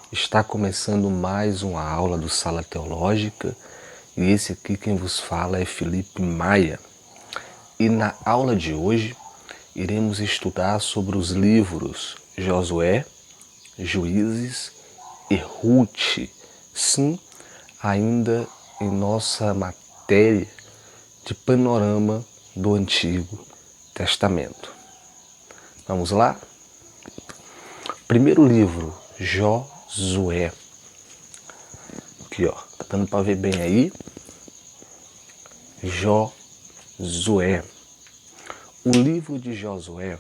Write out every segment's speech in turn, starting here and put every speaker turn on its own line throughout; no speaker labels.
Está começando mais uma aula do Sala Teológica e esse aqui quem vos fala é Felipe Maia. E na aula de hoje iremos estudar sobre os livros Josué, Juízes e Ruth. Sim, ainda em nossa matéria de panorama do Antigo Testamento. Vamos lá? Primeiro livro, Josué. Aqui, ó, tá dando para ver bem aí? Josué. O livro de Josué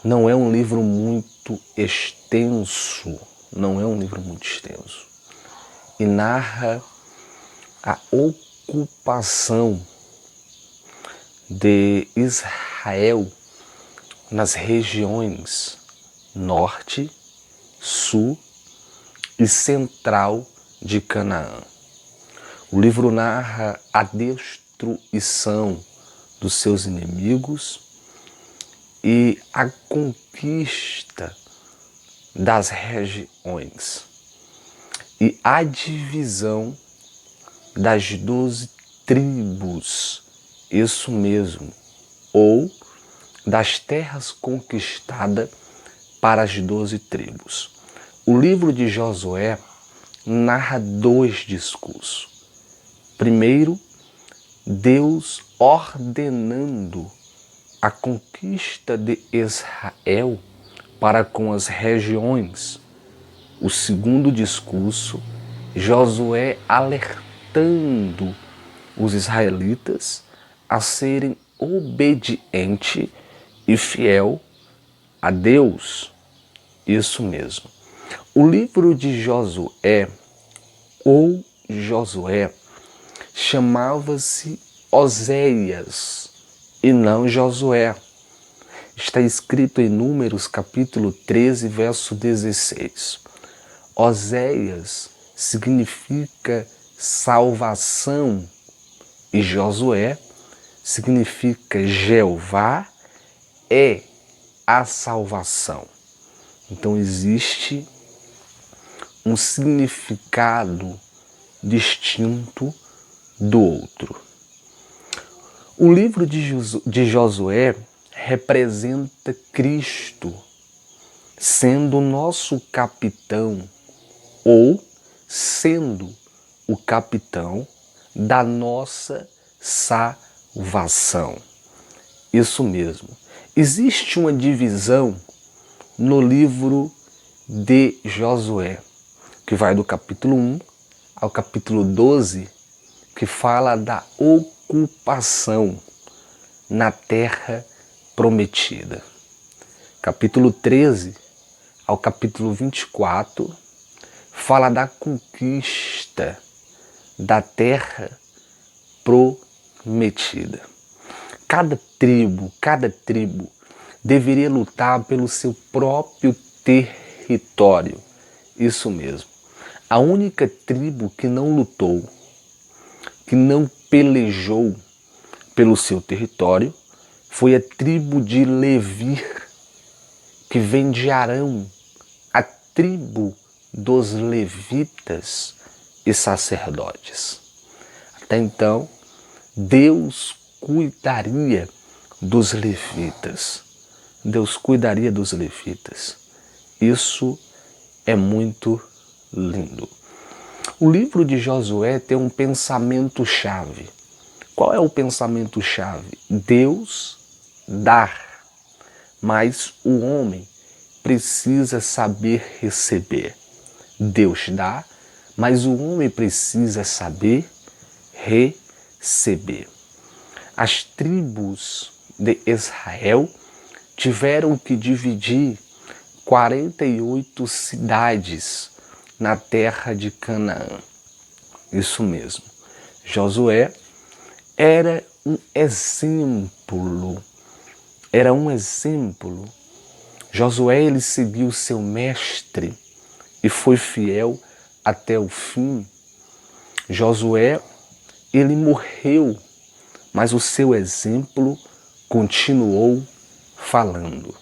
não é um livro muito extenso, e narra a ocupação de Israel nas regiões norte, sul e central de Canaã. O livro narra a destruição dos seus inimigos e a conquista das regiões e a divisão das 12 tribos, isso mesmo, ou das terras conquistadas para as 12 tribos. O livro de Josué narra dois discursos. Primeiro, Deus ordenando a conquista de Israel para com as regiões. O segundo discurso, Josué alertando os israelitas a serem obedientes e fiel a Deus. Isso mesmo. O livro de Josué, ou Josué, chamava-se Oséias e não Josué. Está escrito em Números capítulo 13, verso 16. Oséias significa salvação e Josué significa Jeová é a salvação. Então existe um significado distinto do outro. O livro de Josué representa Cristo, sendo o nosso capitão ou sendo o capitão da nossa salvação. Isso mesmo. Existe uma divisão no livro de Josué, que vai do capítulo 1 ao capítulo 12, que fala da ocupação na terra prometida. Capítulo 13 ao capítulo 24 fala da conquista da terra prometida. Cada tribo deveria lutar pelo seu próprio território. Isso mesmo. A única tribo que não lutou, que não pelejou pelo seu território, foi a tribo de Levi, que vem de Arão, a tribo dos levitas e sacerdotes. Até então, Deus cuidaria dos levitas. Deus cuidaria dos levitas. Isso é muito lindo. O livro de Josué tem um pensamento-chave. Qual é o pensamento-chave? Deus dá, mas o homem precisa saber receber. Deus dá, mas o homem precisa saber receber. As tribos de Israel tiveram que dividir 48 cidades na terra de Canaã. Isso mesmo. Josué era um exemplo. Josué, ele seguiu seu mestre e foi fiel até o fim. Josué, ele morreu, mas o seu exemplo continuou falando.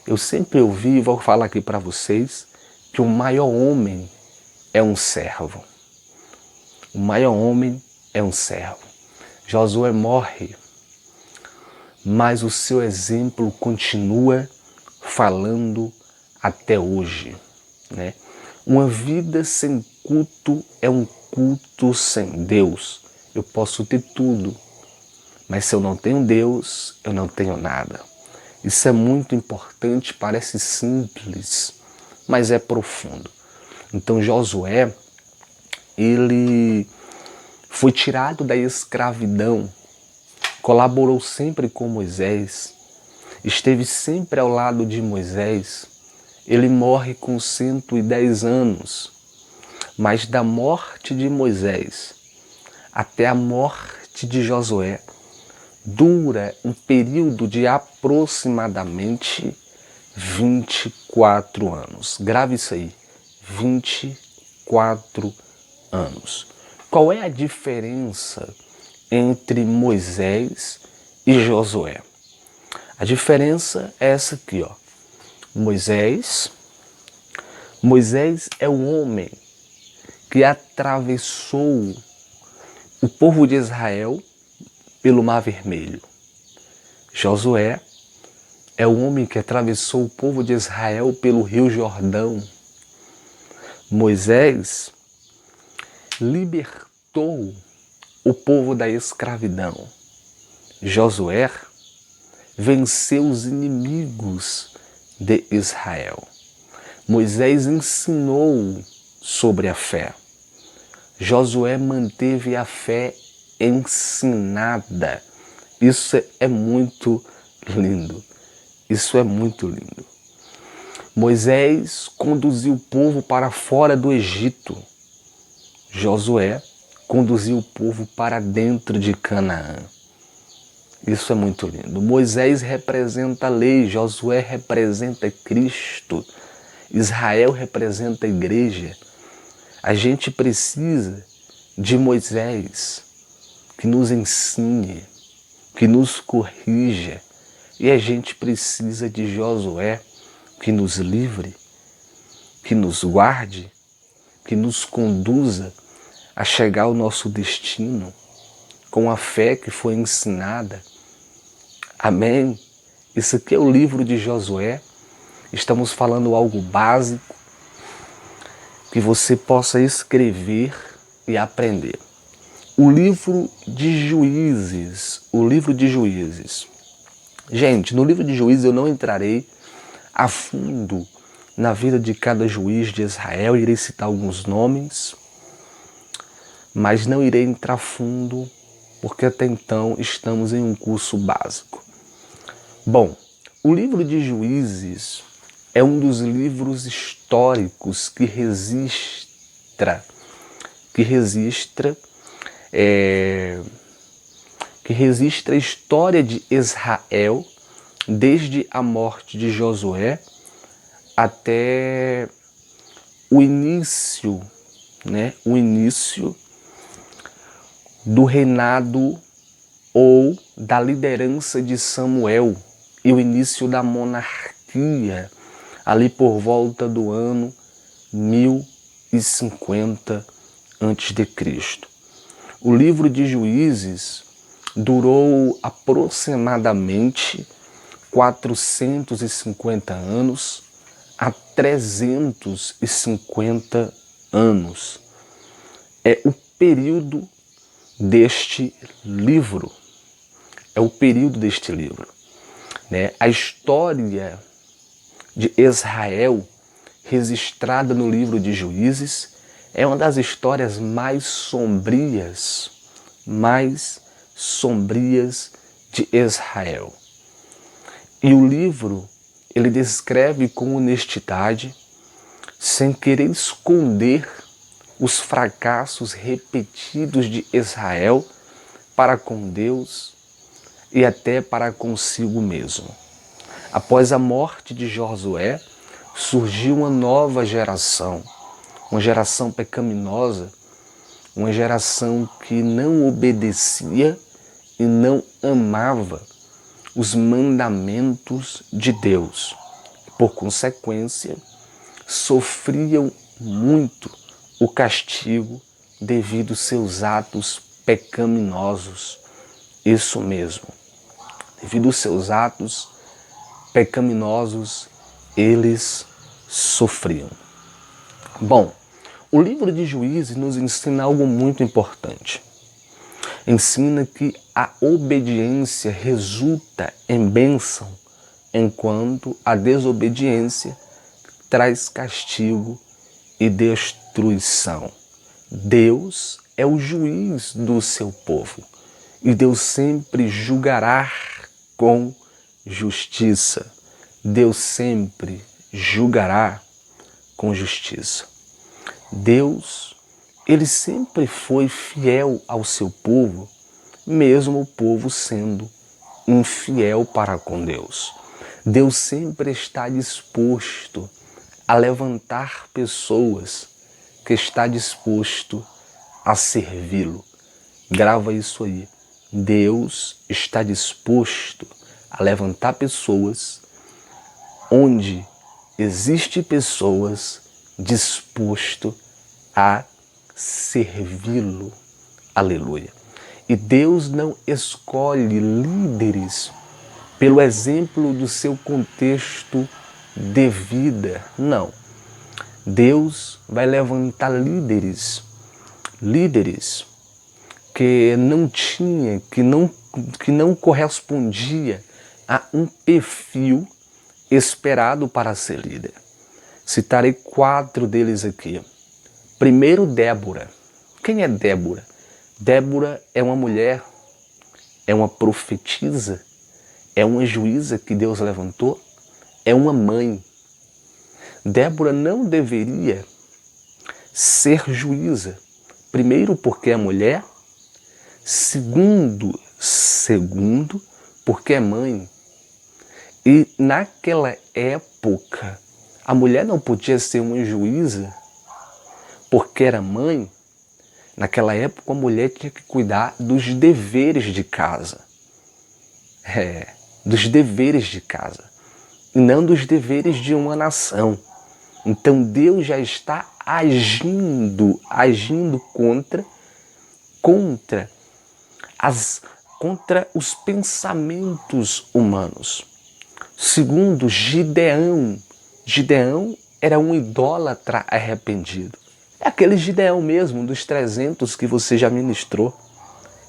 Eu sempre ouvi e vou falar aqui para vocês que o maior homem é um servo. O maior homem é um servo. Josué morre, mas o seu exemplo continua falando até hoje, né? Uma vida sem culto é um culto sem Deus. Eu posso ter tudo, mas se eu não tenho Deus, eu não tenho nada. Isso é muito importante, parece simples, mas é profundo. Então Josué, ele foi tirado da escravidão, colaborou sempre com Moisés, esteve sempre ao lado de Moisés. Ele morre com 110 anos, mas da morte de Moisés até a morte de Josué dura um período de aproximadamente 24 anos. Grave isso aí, 24 anos. Qual é a diferença entre Moisés e Josué? A diferença é essa aqui, ó. Moisés é o homem que atravessou o povo de Israel pelo Mar Vermelho. Josué é o homem que atravessou o povo de Israel pelo Rio Jordão. Moisés libertou o povo da escravidão. Josué venceu os inimigos de Israel. Moisés ensinou sobre a fé. Josué manteve a fé ensinada. Isso é muito lindo. Isso é muito lindo. Moisés conduziu o povo para fora do Egito. Josué conduziu o povo para dentro de Canaã. Isso é muito lindo. Moisés representa a lei, Josué representa Cristo, Israel representa a igreja. A gente precisa de Moisés que nos ensine, que nos corrija. E a gente precisa de Josué que nos livre, que nos guarde, que nos conduza a chegar ao nosso destino com a fé que foi ensinada. Amém? Isso aqui é o livro de Josué. Estamos falando algo básico que você possa escrever e aprender. O livro de Juízes. Gente, no livro de Juízes eu não entrarei a fundo na vida de cada juiz de Israel. Irei citar alguns nomes, mas não irei entrar fundo porque até então estamos em um curso básico. Bom, o livro de Juízes é um dos livros históricos que registra a história de Israel desde a morte de Josué até o início, né? O início do reinado ou da liderança de Samuel e o início da monarquia ali por volta do ano 1050 a.C. O livro de Juízes durou aproximadamente 450 anos a 350 anos. É o período deste livro. Né? A história de Israel registrada no livro de Juízes é uma das histórias mais sombrias de Israel. E o livro, ele descreve com honestidade, sem querer esconder os fracassos repetidos de Israel para com Deus e até para consigo mesmo. Após a morte de Josué, surgiu uma nova geração, uma geração pecaminosa, uma geração que não obedecia e não amava os mandamentos de Deus. Por consequência, sofriam muito o castigo devido aos seus atos pecaminosos. Isso mesmo, devido aos seus atos pecaminosos, eles sofriam. Bom, o livro de Juízes nos ensina algo muito importante. Ensina que a obediência resulta em bênção, enquanto a desobediência traz castigo e destruição. Deus é o juiz do seu povo e Deus sempre julgará com justiça. Deus sempre julgará com justiça. Deus, ele sempre foi fiel ao seu povo, mesmo o povo sendo infiel para com Deus. Deus sempre está disposto a levantar pessoas que está disposto a servi-lo. Grava isso aí. Deus está disposto a levantar pessoas onde existem pessoas dispostas a servi-lo. Aleluia. E Deus não escolhe líderes pelo exemplo do seu contexto de vida. Não. Deus vai levantar líderes que não tinha, que não correspondia a um perfil esperado para ser líder. Citarei 4 deles aqui. Primeiro, Débora. Quem é Débora? Débora é uma mulher, é uma profetisa, é uma juíza que Deus levantou, é uma mãe. Débora não deveria ser juíza. Primeiro, porque é mulher. Segundo, porque é mãe. E naquela época, a mulher não podia ser uma juíza porque era mãe. Naquela época, a mulher tinha que cuidar dos deveres de casa. Dos deveres de casa. E não dos deveres de uma nação. Então Deus já está agindo contra os pensamentos humanos. Segundo, Gideão. Gideão era um idólatra arrependido. É aquele Gideão mesmo, dos 300 que você já ministrou.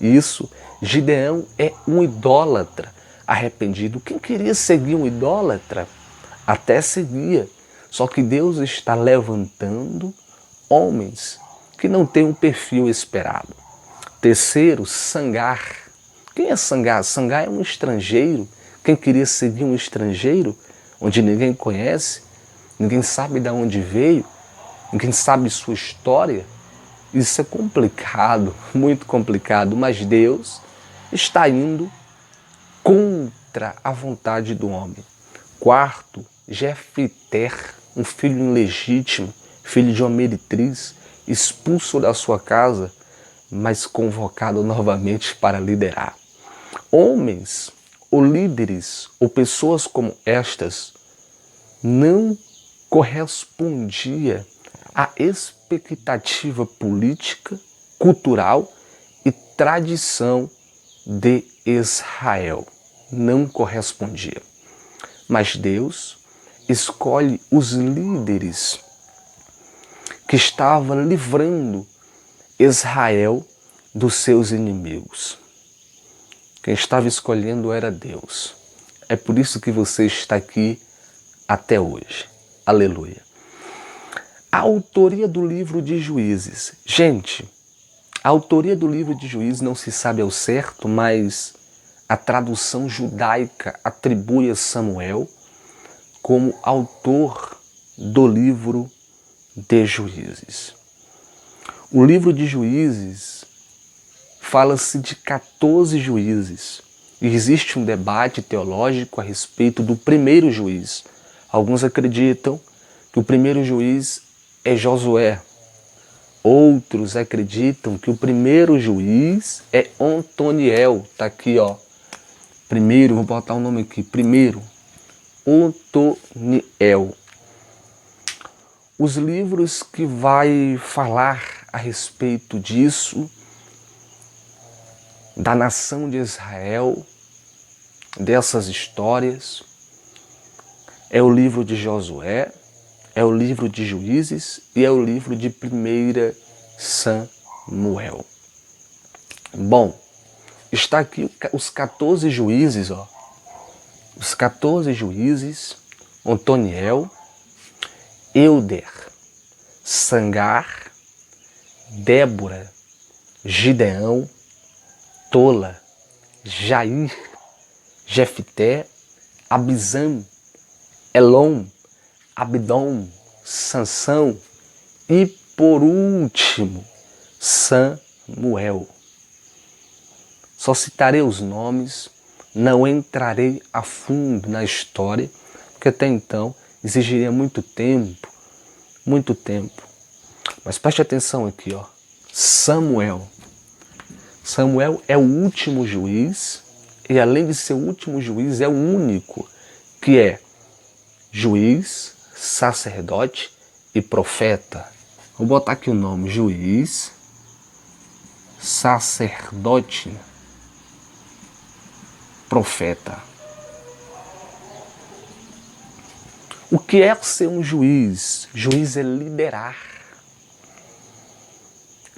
Isso, Gideão é um idólatra arrependido. Quem queria seguir um idólatra, até seguia. Só que Deus está levantando homens que não têm um perfil esperado. Terceiro, Sangar. Quem é Sangar? Sangar é um estrangeiro. Quem queria seguir um estrangeiro, onde ninguém conhece, ninguém sabe de onde veio, ninguém sabe sua história, isso é complicado, muito complicado, mas Deus está indo contra a vontade do homem. Quarto, Jefter, um filho ilegítimo, filho de uma meretriz, expulso da sua casa, mas convocado novamente para liderar. Homens ou líderes ou pessoas como estas não correspondia à expectativa política, cultural e tradição de Israel. Não correspondia. Mas Deus escolhe os líderes que estavam livrando Israel dos seus inimigos. Quem estava escolhendo era Deus. É por isso que você está aqui até hoje. Aleluia. A autoria do livro de Juízes. Gente, a autoria do livro de Juízes não se sabe ao certo, mas a tradução judaica atribui a Samuel como autor do livro de Juízes. O livro de Juízes fala-se de 14 juízes. E existe um debate teológico a respeito do primeiro juiz. Alguns acreditam que o primeiro juiz é Josué. Outros acreditam que o primeiro juiz é Otoniel. Está aqui, ó. Primeiro, vou botar o nome aqui. Primeiro, Otoniel. Os livros que vai falar a respeito disso, da nação de Israel, dessas histórias, é o livro de Josué, é o livro de Juízes e é o livro de 1 Samuel. Bom, está aqui os 14 juízes, ó. Os 14 juízes, Otoniel, Euder, Sangar, Débora, Gideão, Tola, Jair, Jefté, Abizam, Elom, Abdom, Sansão e, por último, Samuel. Só citarei os nomes, não entrarei a fundo na história, porque até então exigiria muito tempo. Mas preste atenção aqui, ó. Samuel. Samuel é o último juiz, e além de ser o último juiz, é o único que é juiz, sacerdote e profeta. Vou botar aqui o nome: juiz, sacerdote, profeta. O que é ser um juiz? Juiz é liderar.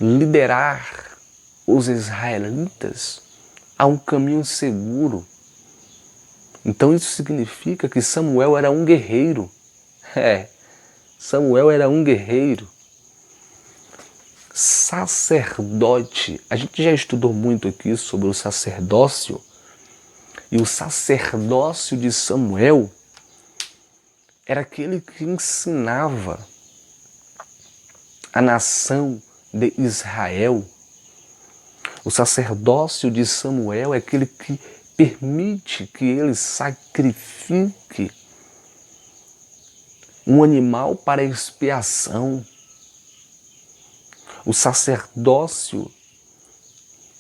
Liderar os israelitas a um caminho seguro. Então isso significa que Samuel era um guerreiro. Samuel era um guerreiro. Sacerdote. A gente já estudou muito aqui sobre o sacerdócio. E o sacerdócio de Samuel era aquele que ensinava a nação de Israel. O sacerdócio de Samuel é aquele que permite que ele sacrifique um animal para expiação. O sacerdócio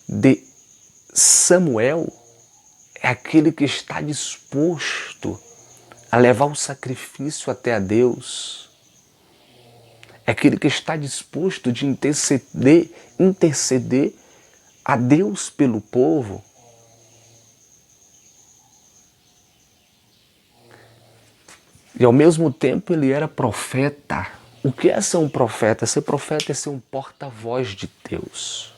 de Samuel é aquele que está disposto a levar o sacrifício até a Deus. É aquele que está disposto de interceder a Deus pelo povo. E ao mesmo tempo ele era profeta. O que é ser um profeta? Ser profeta é ser um porta-voz de Deus.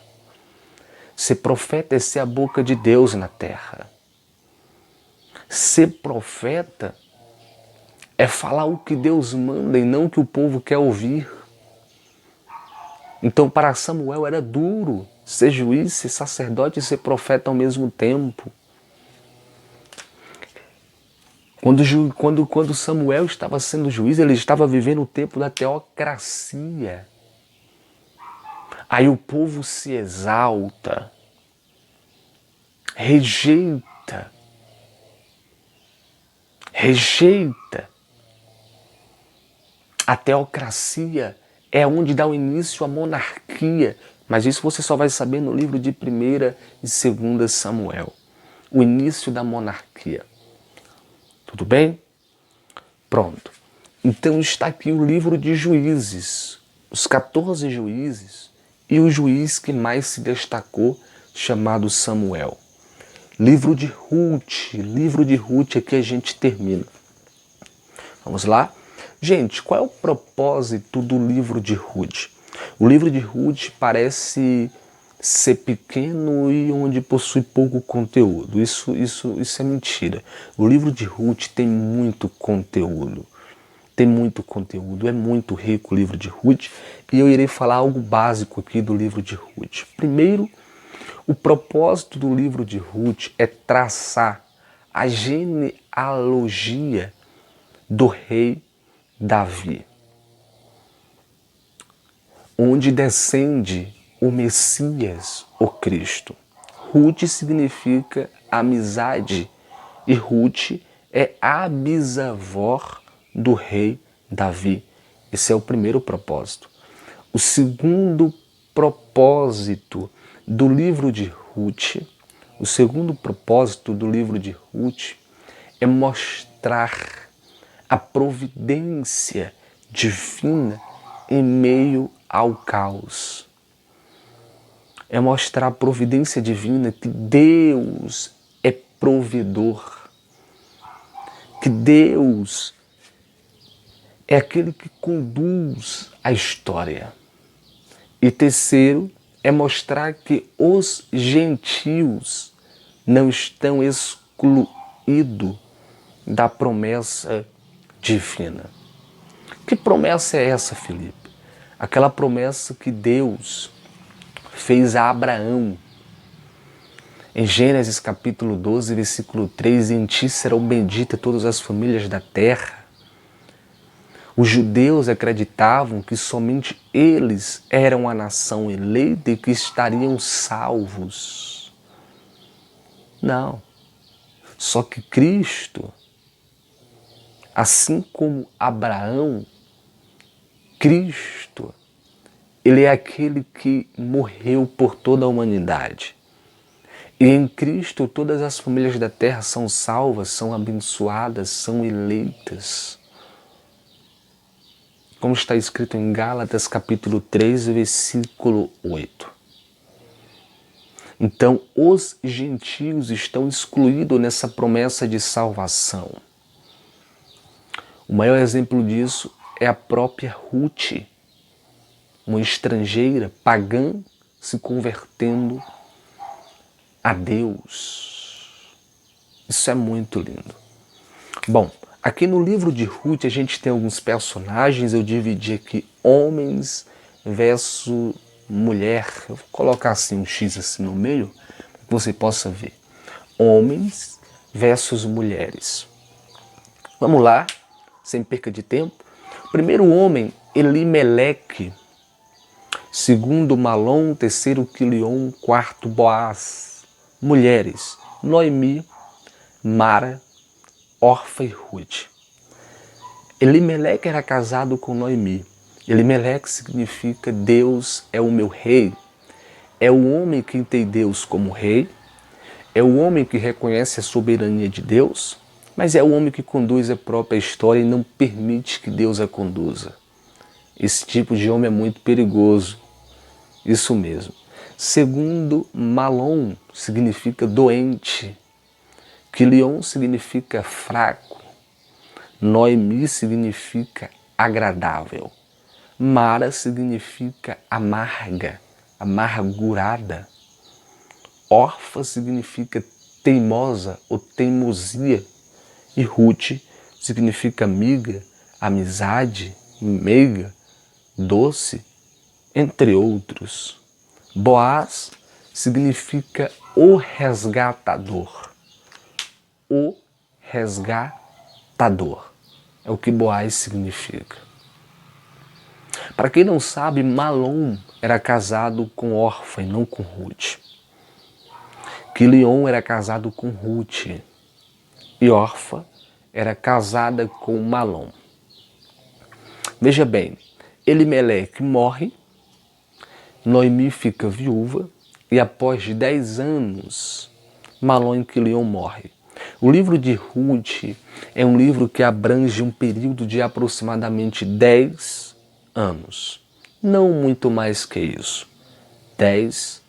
Ser profeta é ser a boca de Deus na terra. Ser profeta é falar o que Deus manda e não o que o povo quer ouvir. Então para Samuel era duro ser juiz, ser sacerdote e ser profeta ao mesmo tempo. Quando Samuel estava sendo juiz, ele estava vivendo o tempo da teocracia. Aí o povo se exalta, rejeita a teocracia. É onde dá o início à monarquia. Mas isso você só vai saber no livro de 1 e 2 Samuel. O início da monarquia. Tudo bem? Pronto. Então está aqui o livro de Juízes. Os 14 juízes e o juiz que mais se destacou, chamado Samuel. Livro de Ruth, aqui a gente termina. Vamos lá? Gente, qual é o propósito do livro de Ruth? O livro de Ruth parece ser pequeno e onde possui pouco conteúdo. Isso é mentira. O livro de Ruth tem muito conteúdo. É muito rico o livro de Ruth. E eu irei falar algo básico aqui do livro de Ruth. Primeiro, o propósito do livro de Ruth é traçar a genealogia do rei Davi, onde descende o Messias, o Cristo. Ruth significa amizade e Ruth é a bisavó do rei Davi. Esse é o primeiro propósito. O segundo propósito do livro de Ruth, é mostrar a providência divina em meio ao caos. É mostrar a providência divina, que Deus é provedor, que Deus é aquele que conduz a história. E terceiro, é mostrar que os gentios não estão excluídos da promessa divina. Que promessa é essa, Felipe? Aquela promessa que Deus fez a Abraão. Em Gênesis capítulo 12, versículo 3, em ti serão benditas todas as famílias da terra. Os judeus acreditavam que somente eles eram a nação eleita e que estariam salvos. Não. Só que Cristo, assim como Abraão, Cristo, ele é aquele que morreu por toda a humanidade. E em Cristo todas as famílias da terra são salvas, são abençoadas, são eleitas. Como está escrito em Gálatas capítulo 3, versículo 8. Então, os gentios estão excluídos nessa promessa de salvação. O maior exemplo disso é a própria Ruth, uma estrangeira pagã se convertendo a Deus. Isso é muito lindo. Bom, aqui no livro de Ruth a gente tem alguns personagens, eu dividi aqui homens versus mulher. Eu vou colocar assim um X assim no meio, para que você possa ver. Homens versus mulheres. Vamos lá, sem perca de tempo. Primeiro homem, Elimeleque. Segundo, Malom. Terceiro, Quilion. Quarto, Boaz. Mulheres, Noemi, Mara, Orfa e Ruth. Elimeleque era casado com Noemi. Elimeleque significa Deus é o meu rei. É o homem que tem Deus como rei. É o homem que reconhece a soberania de Deus, mas é o homem que conduz a própria história e não permite que Deus a conduza. Esse tipo de homem é muito perigoso. Isso mesmo. Segundo, Malom significa doente. Quilion significa fraco. Noemi significa agradável. Mara significa amarga, amargurada. Orfa significa teimosa ou teimosia. E Ruth significa amiga, amizade, meiga, doce, entre outros. Boaz significa o resgatador. O resgatador. É o que Boaz significa. Para quem não sabe, Malom era casado com Orfa e não com Ruth. Quilion era casado com Ruth. E Orfa era casada com Malom. Veja bem, Elimeleque morre, Noemi fica viúva e após 10 anos, Malom e Quilion morrem. O livro de Ruth é um livro que abrange um período de aproximadamente 10 anos. Não muito mais que isso. 10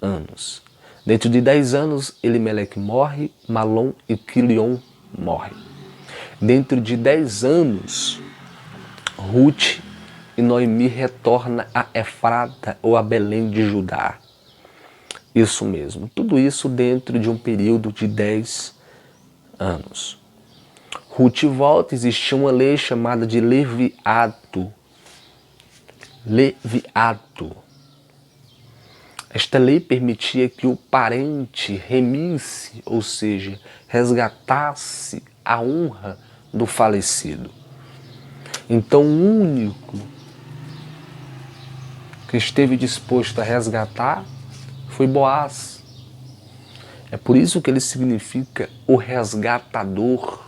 anos. Dentro de 10 anos, Elimeleque morre, Malom e Quilion morrem. Dentro de 10 anos, Ruth e Noemi retorna a Efrata ou a Belém de Judá. Isso mesmo. Tudo isso dentro de um período de 10 anos. Ruth volta, existia uma lei chamada de leviato. Leviato. Esta lei permitia que o parente remisse, ou seja, resgatasse a honra do falecido. Então o único que esteve disposto a resgatar foi Boaz. É por isso que ele significa o resgatador.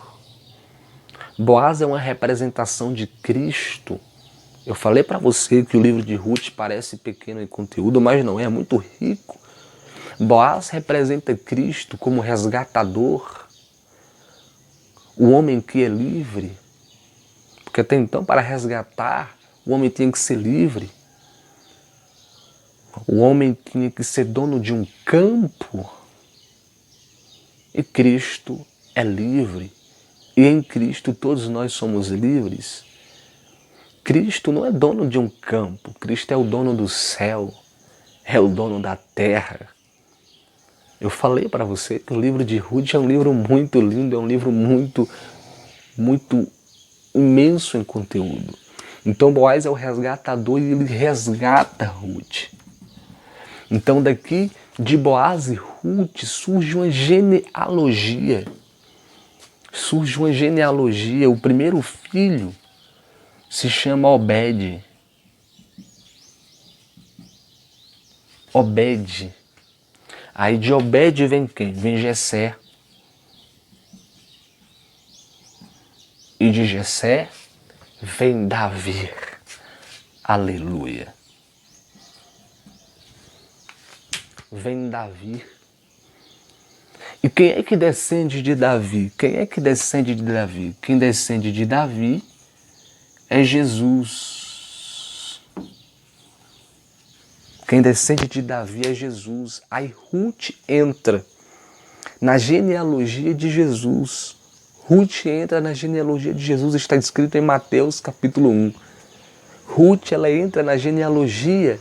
Boaz é uma representação de Cristo. Eu falei para você que o livro de Ruth parece pequeno em conteúdo, mas não é, é muito rico. Boaz representa Cristo como resgatador, o homem que é livre. Porque Porque até então, para resgatar, o homem tinha que ser livre. O homem tinha que ser dono de um campo. E Cristo é livre. E em Cristo todos nós somos livres. Cristo não é dono de um campo. Cristo é o dono do céu. É o dono da terra. Eu falei para você que o livro de Ruth é um livro muito lindo. É um livro muito imenso em conteúdo. Então Boaz é o resgatador e ele resgata Ruth. Então daqui de Boaz e Ruth surge uma genealogia. Surge uma genealogia. O primeiro filho se chama Obed. Obed. Aí de Obed vem quem? Vem Jessé. E de Jessé vem Davi. Aleluia. Vem Davi. E quem é que descende de Davi? Quem é que descende de Davi? Quem descende de Davi é Jesus. Quem descende de Davi é Jesus. Aí Ruth entra na genealogia de Jesus. Ruth entra na genealogia de Jesus, está escrito em Mateus capítulo 1. Ruth, ela entra na genealogia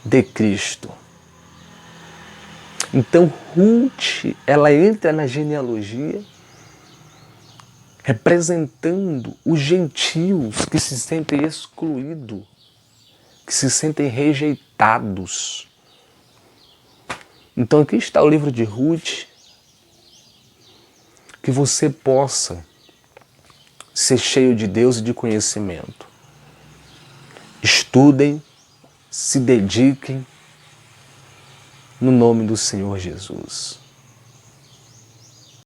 de Cristo. Então Ruth, ela entra na genealogia representando os gentios que se sentem excluídos, que se sentem rejeitados. Então aqui está o livro de Ruth, que você possa ser cheio de Deus e de conhecimento. Estudem, se dediquem no nome do Senhor Jesus.